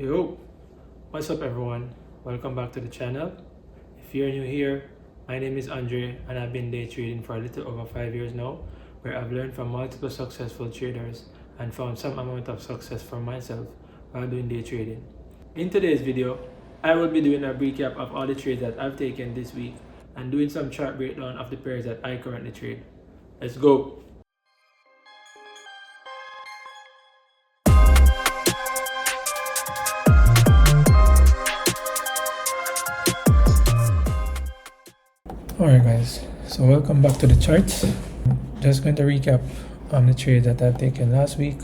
Yo, what's up everyone? Welcome back to the channel. If you're new here, my name is Andre and I've been day trading for a little over 5 years now, where I've learned from multiple successful traders and found some amount of success for myself while doing day trading. In today's video, I will be doing a recap of all the trades that I've taken this week and doing some chart breakdown of the pairs that I currently trade. Let's go! Alright guys, so welcome back to the charts. Just going to recap the trades that I've taken last week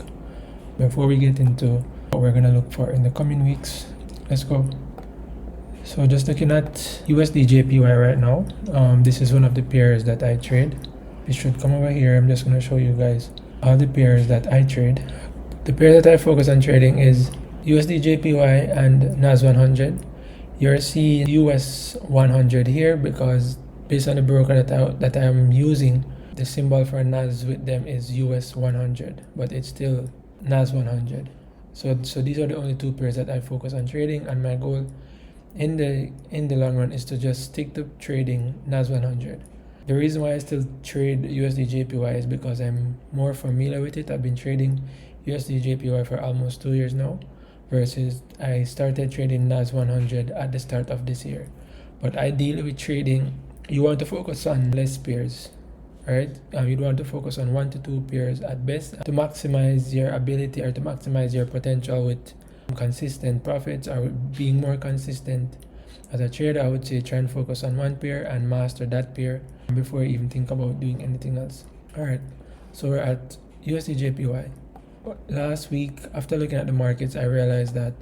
before we get into what we're going to look for in the coming weeks. Let's go. So just looking at USDJPY right now, this is one of the pairs that I trade. It should come over here. I'm just going to show you guys all the pairs that I trade. The pair that I focus on trading is USDJPY and Nas100. You're seeing US 100 here because based on the broker that I'm using, the symbol for Nas with them is US 100, but it's still Nas 100. So these are the only two pairs that I focus on trading, and my goal in the long run is to just stick to trading Nas 100. The reason why I still trade USDJPY is because I'm more familiar with it. I've been trading USDJPY for almost 2 years now, versus I started trading Nas 100 at the start of this year. But ideally with trading, you want to focus on less pairs, right? You'd want to focus on 1 to 2 pairs at best to maximize your ability or to maximize your potential with consistent profits or being more consistent. As a trader, I would say try and focus on 1 pair and master that pair before you even think about doing anything else. Alright, so we're at USDJPY. Last week, after looking at the markets, I realized that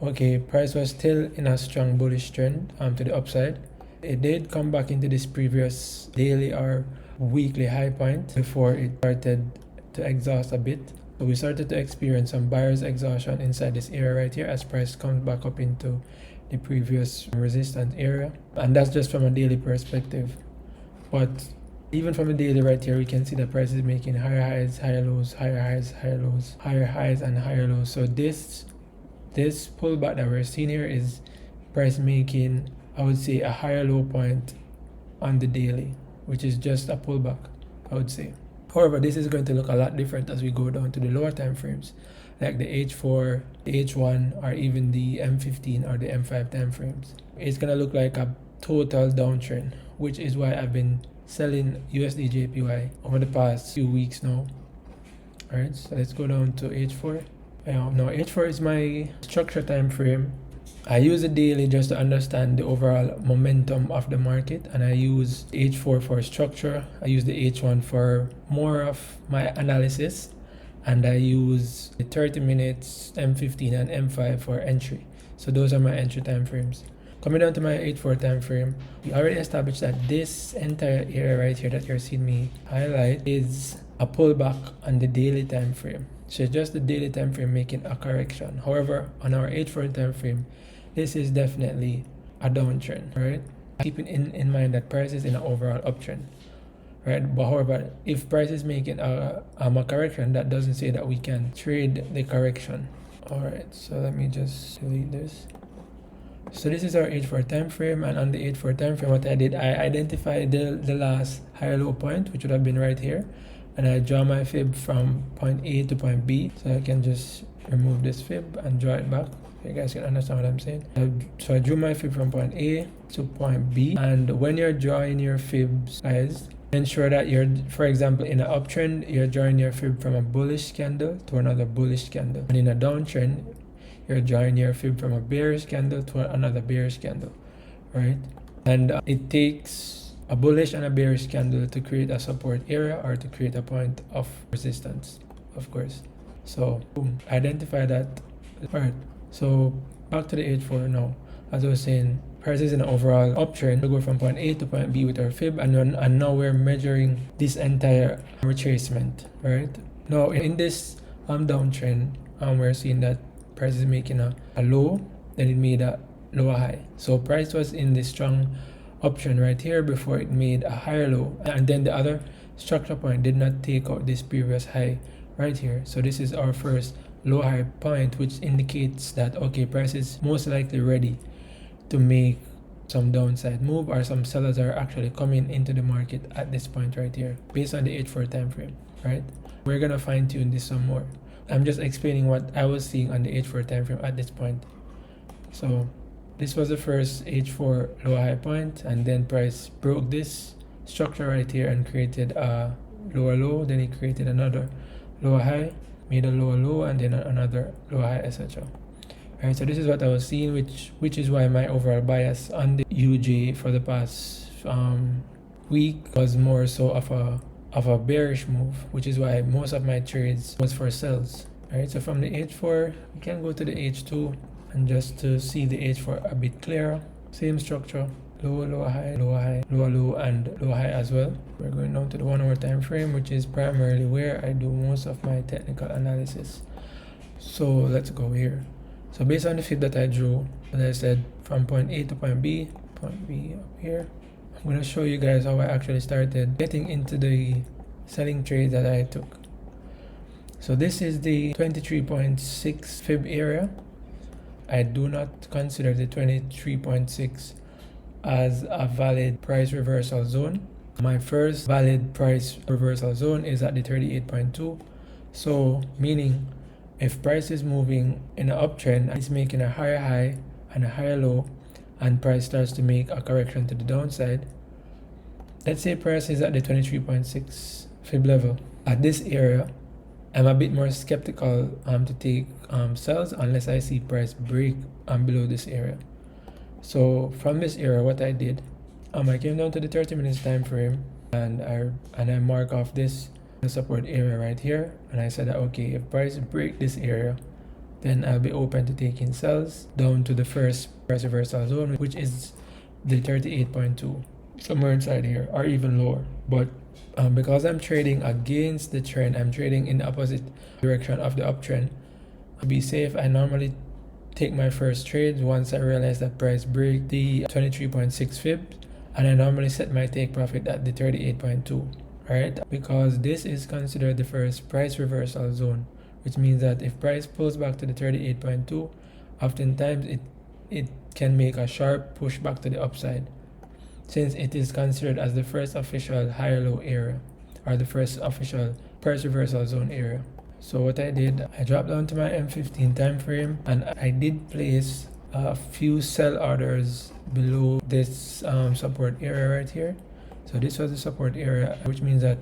okay, price was still in a strong bullish trend to the upside. It did come back into this previous daily or weekly high point before it started to exhaust a bit. So we started to experience some buyer's exhaustion inside this area right here as price comes back up into the previous resistance area, and that's just from a daily perspective. But even from the daily right here, we can see the price is making higher highs, higher lows, higher highs, higher lows, higher highs and higher lows. So this pullback that we're seeing here is price making, I would say, a higher low point on the daily, which is just a pullback, I would say. However, this is going to look a lot different as we go down to the lower time frames, like the H4, the H1, or even the M15 or the M5 time frames. It's going to look like a total downtrend, which is why I've been selling USDJPY over the past few weeks now. Alright, so let's go down to H4. Now H4 is my structure time frame. I use the daily just to understand the overall momentum of the market, and I use H4 for structure. I use the H1 for more of my analysis, and I use the 30 minutes, M15 and M5 for entry. So those are my entry time frames. Coming down to my H4 time frame, we already established that this entire area right here that you're seeing me highlight is a pullback on the daily time frame. So just the daily time frame making a correction. However, on our H4 time frame, this is definitely a downtrend, right? Keeping in mind that price is in an overall uptrend, right? But however, if price is making a correction, that doesn't say that we can trade the correction. All right, so let me just delete this. So this is our H4 time frame, and on the H4 time frame, what I did, I identified the last higher low point, which would have been right here, and I draw my fib from point A to point B. So I can just remove this fib and draw it back. You guys can understand what I'm saying. So I drew my fib from point A to point B, and when you're drawing your fibs, guys, ensure that you're, for example, in an uptrend, you're drawing your fib from a bullish candle to another bullish candle, and in a downtrend, you're drawing your fib from a bearish candle to another bearish candle, right? And it takes a bullish and a bearish candle to create a support area or to create a point of resistance, of course. So boom, identify that. All right, so back to the H4 now. As I was saying, price is in an overall uptrend. We go from point A to point B with our fib, and now we're measuring this entire retracement, right? Now in this downtrend, we're seeing that price is making a low, then it made a lower high. So price was in this strong uptrend right here before it made a higher low, and then the other structure point did not take out this previous high right here. So this is our first low high point, which indicates that okay, price is most likely ready to make some downside move, or some sellers are actually coming into the market at this point right here based on the 8-4 time frame, right? We're gonna fine tune this some more. I'm just explaining what I was seeing on the 8-4 time frame at this point. So this was the first H4 low high point, and then price broke this structure right here and created a lower low. Then it created another lower high, made a lower low, and then another lower high, etc. Alright, so this is what I was seeing, which is why my overall bias on the UJ for the past week was more so of a bearish move, which is why most of my trades was for sells. Alright, so from the H4 we can go to the H2, and just to see the H4 a bit clearer, same structure, low, low, high, low, high, low, low, and low, high as well. We're going down to the 1 hour time frame, which is primarily where I do most of my technical analysis. So let's go here. So based on the fib that I drew, as I said, from point A to point B up here, I'm going to show you guys how I actually started getting into the selling trade that I took. So this is the 23.6 fib area. I do not consider the 23.6 as a valid price reversal zone. My first valid price reversal zone is at the 38.2. So meaning if price is moving in an uptrend, it's making a higher high and a higher low, and price starts to make a correction to the downside. Let's say price is at the 23.6 fib level. At this area, I'm a bit more skeptical to take sells unless I see price break below this area. So from this area, what I did, I came down to the 30 minutes time frame, and I mark off this support area right here, and I said that okay, if price break this area, then I'll be open to taking sells down to the first price reversal zone, which is the 38.2, somewhere inside here, or even lower. But because I'm trading against the trend, I'm trading in the opposite direction of the uptrend. To be safe, I normally take my first trade once I realize that price break the 23.6 fib, and I normally set my take profit at the 38.2. Alright, because this is considered the first price reversal zone, which means that if price pulls back to the 38.2, oftentimes it can make a sharp push back to the upside, since it is considered as the first official higher low area, or the first official price reversal zone area. So what I did, I dropped down to my M15 time frame, and I did place a few sell orders below this support area right here. So this was the support area, which means that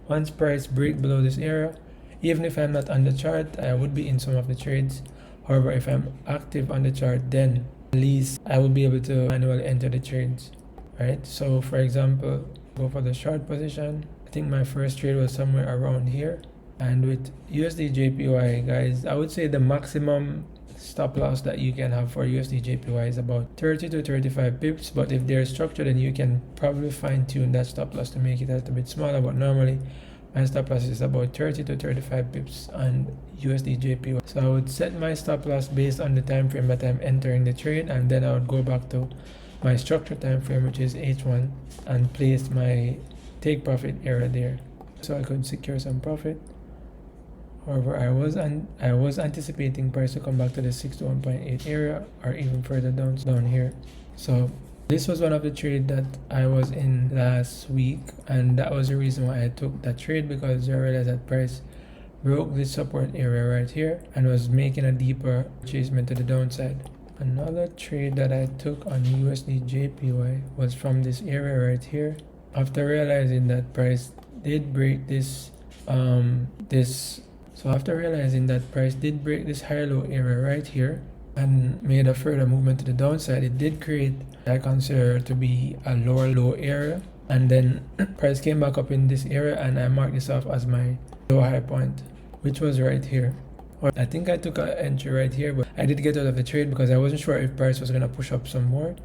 once price break below this area, even if I'm not on the chart, I would be in some of the trades. However, if I'm active on the chart, then at least I will be able to manually enter the trades. Right? So for example, go for the short position. I think my first trade was somewhere around here. And with USDJPY, guys, I would say the maximum stop loss that you can have for USDJPY is about 30 to 35 pips, but if they're structured, then you can probably fine tune that stop loss to make it a little bit smaller. But normally my stop loss is about 30 to 35 pips on USDJPY. So I would set my stop loss based on the time frame that I'm entering the trade, and then I would go back to my structure time frame, which is H1, and place my take profit area there so I could secure some profit. However, I was anticipating price to come back to the 61.8 area, or even further down here. So this was one of the trade that I was in last week, and that was the reason why I took that trade, because I realized that price broke this support area right here and was making a deeper chasement to the downside. Another trade that I took on USDJPY was from this area right here. After realizing that price did break this after realizing that price did break this higher low area right here and made a further movement to the downside, it did create what I consider to be a lower low area, and then price came back up in this area, and I marked this off as my low high point, which was right here. I think I took an entry right here, but I did get out of the trade because I wasn't sure if price was going to push up some more.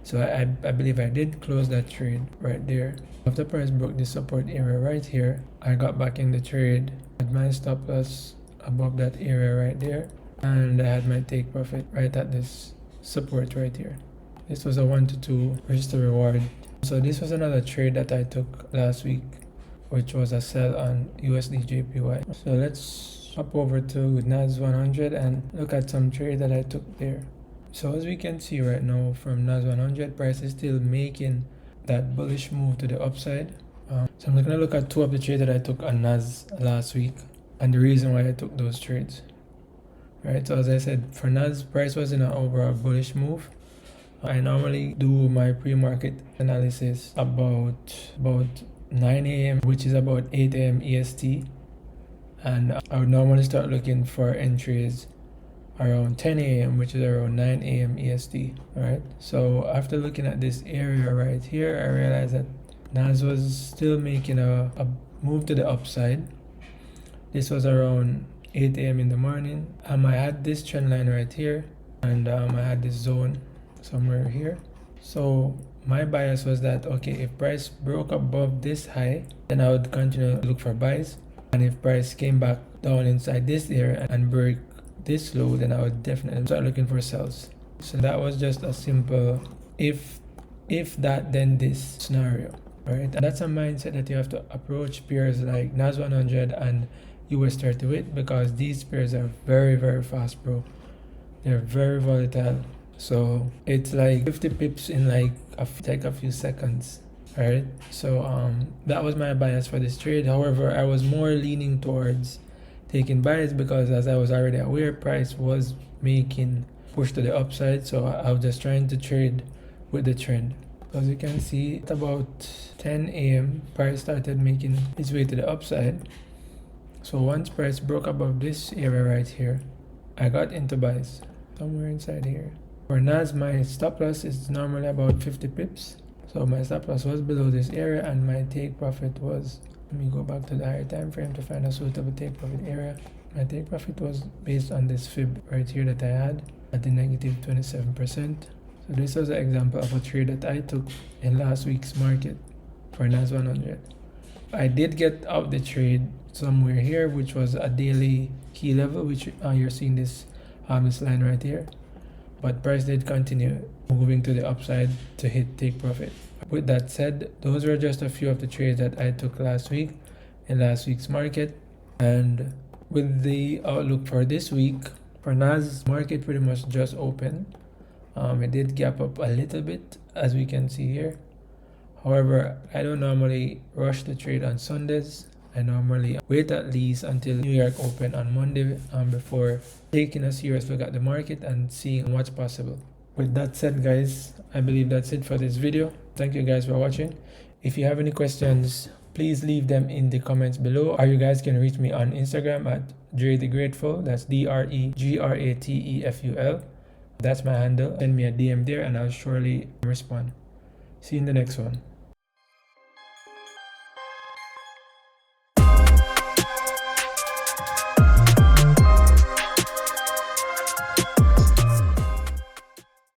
So I believe I did close that trade right there. After price broke this support area right here, I got back in the trade, had my stop loss above that area right there, and I had my take profit right at this support right here. This was a 1 to 2 register reward. So this was another trade that I took last week, which was a sell on USDJPY. So let's hop over to Nas100 and look at some trade that I took there. So as we can see right now from Nas100, price is still making that bullish move to the upside. So I'm going to look at two of the trades that I took on Nas last week and the reason why I took those trades. Right, so as I said, for Nas, price was in an overall bullish move. I normally do my pre-market analysis about 9 a.m., which is about 8 a.m. EST. And I would normally start looking for entries around 10 a.m., which is around 9 a.m. EST. Alright, so after looking at this area right here, I realized that Nas was still making a move to the upside. This was around 8 a.m. in the morning. I had this trend line right here, and I had this zone somewhere here. So my bias was that, okay, if price broke above this high, then I would continue to look for buys. And if price came back down inside this area and break this low, then I would definitely start looking for sells. So that was just a simple if that then this scenario, right? And that's a mindset that you have to approach pairs like Nas100 and US30 with, because these pairs are very, very fast, bro. They're very volatile. So it's like 50 pips in like a few seconds. Alright, so that was my bias for this trade. However, I was more leaning towards taking buys because, as I was already aware, price was making push to the upside. So I was just trying to trade with the trend. As you can see, at about 10 a.m. price started making its way to the upside. So once price broke above this area right here, I got into buys somewhere inside here. For Nas, my stop loss is normally about 50 pips. So my stop loss was below this area and my take profit was, let me go back to the higher time frame to find a suitable take profit area. My take profit was based on this fib right here that I had at the negative 27%. So this was an example of a trade that I took in last week's market for Nas100. I did get out the trade somewhere here, which was a daily key level, which you're seeing this line right here. But price did continue moving to the upside to hit take profit. With that said, those were just a few of the trades that I took last week in last week's market. And with the outlook for this week, for Nas, market pretty much just opened. It did gap up a little bit, as we can see here. However, I don't normally rush the trade on Sundays. I normally wait at least until New York open on Monday before taking a serious look at the market and seeing what's possible. With that said, guys, I believe that's it for this video. Thank you guys for watching. If you have any questions, please leave them in the comments below, or you guys can reach me on Instagram at Dre the Grateful. That's DREGRATEFUL. That's my handle. Send me a DM there and I'll surely respond. See you in the next one.